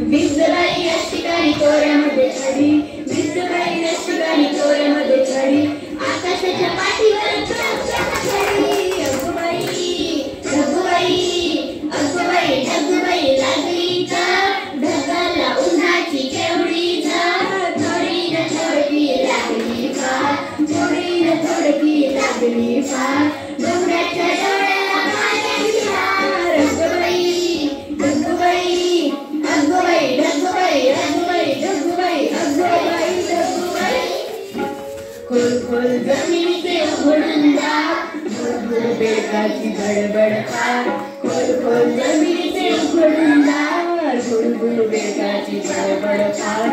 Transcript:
विंचबाई अष्टिकानी तोऱ्यामध्ये चढी, विंचबाई अष्टिकानी तोऱ्यामध्ये चढी, आकाशाच्या पाठीवर चढी. अगोबाई अगोबाई ढगबाई लागली तर ढगाला उन्हाची केवढी झळ. थोडी न थोडकी लागली फार, थोडी न थोडकी लागली फार, डोंगराच्या डोळ्याला पाण्याची धार. अगोबाई ढगबाई अगोबाई ढगबाई अगोबाई ढगबाई अगोबाई ढगबाई. खोल खोल जमिनीचे उघडून दार, भुरभुर बेटाची बडबड फार. खोल खोल जमिनीचे उघडून दार, भुरभुर बेटाची बडबड फार.